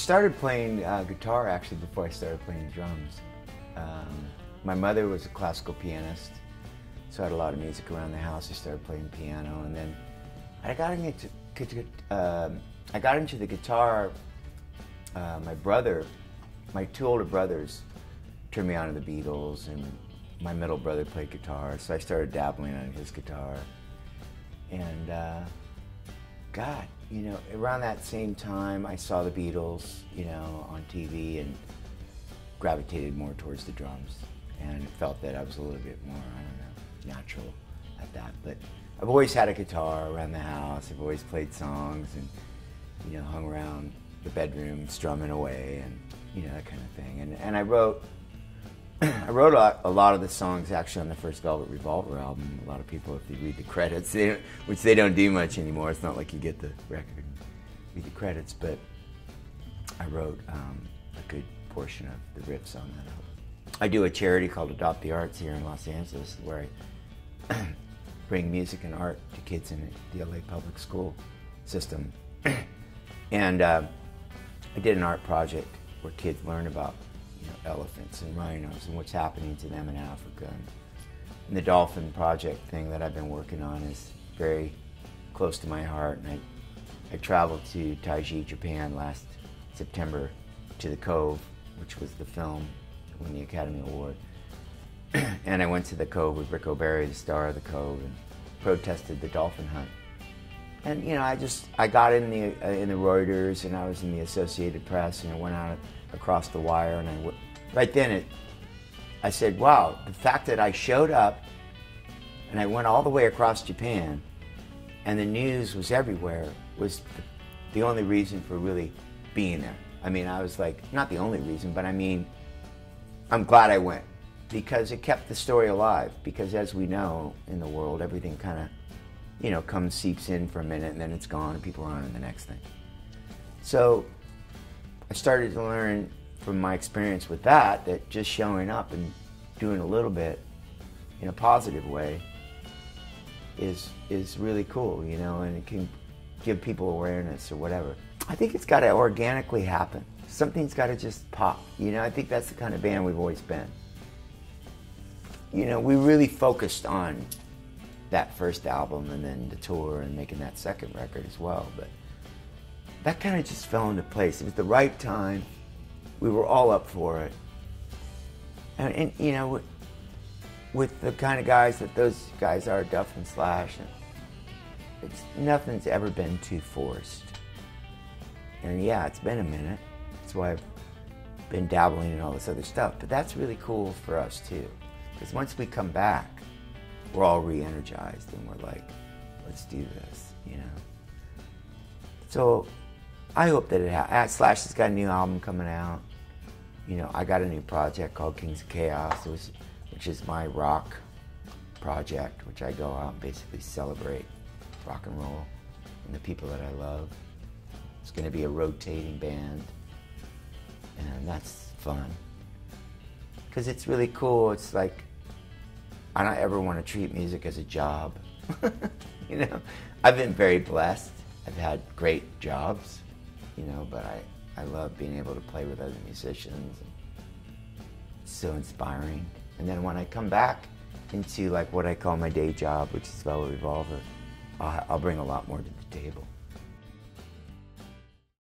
started playing guitar actually before I started playing drums. My mother was a classical pianist, so I had a lot of music around the house. I started playing piano, and then I got into the guitar. My two older brothers turned me on to the Beatles, and my middle brother played guitar, so I started dabbling on his guitar. And God, you know, around that same time, I saw the Beatles, you know, on TV, and gravitated more towards the drums, and felt that I was a little bit more, I don't know, natural at that. But I've always had a guitar around the house. I've always played songs, and you know, hung around the bedroom strumming away, and you know, that kind of thing. And I wrote a lot of the songs actually on the first Revolver album. A lot of people, if you read the credits, which they don't do much anymore, it's not like you get the record and read the credits, but I wrote a good portion of the riffs on that album. I do a charity called Adopt the Arts here in Los Angeles, where I bring music and art to kids in the LA public school system. And I did an art project where kids learn about, you know, elephants and rhinos and what's happening to them in Africa. And the dolphin project thing that I've been working on is very close to my heart. And I traveled to Taiji, Japan last September to The Cove, which was the film that won the Academy Award. And I went to The Cove with Rick O'Barry, the star of The Cove, and protested the dolphin hunt. And you know, I got in the Reuters, and I was in the Associated Press, and I went out across the wire, and right then I said, wow, the fact that I showed up and I went all the way across Japan and the news was everywhere was the only reason for really being there. I mean, I was like, not the only reason, but I mean, I'm glad I went, because it kept the story alive, because as we know in the world, everything kind of, you know, seeps in for a minute and then it's gone and people are on to the next thing. So I started to learn from my experience with that just showing up and doing a little bit in a positive way is really cool, you know, and it can give people awareness or whatever. I think it's got to organically happen. Something's got to just pop, you know. I think that's the kind of band we've always been. You know, we really focused on that first album and then the tour and making that second record as well, but that kind of just fell into place. It was the right time. We were all up for it. And you know, with the kind of guys that those guys are, Duff and Slash, nothing's ever been too forced. And yeah, it's been a minute. That's why I've been dabbling in all this other stuff. But that's really cool for us too. Because once we come back, we're all re-energized and we're like, let's do this, you know. So I hope that it happens. Slash has got a new album coming out. You know, I got a new project called Kings of Chaos, which is my rock project, which I go out and basically celebrate rock and roll and the people that I love. It's going to be a rotating band, and that's fun. Because it's really cool. It's like, I don't ever want to treat music as a job. You know, I've been very blessed. I've had great jobs, you know, but I love being able to play with other musicians. It's so inspiring. And then when I come back into like what I call my day job, which is Velvet Revolver, I'll bring a lot more to the table.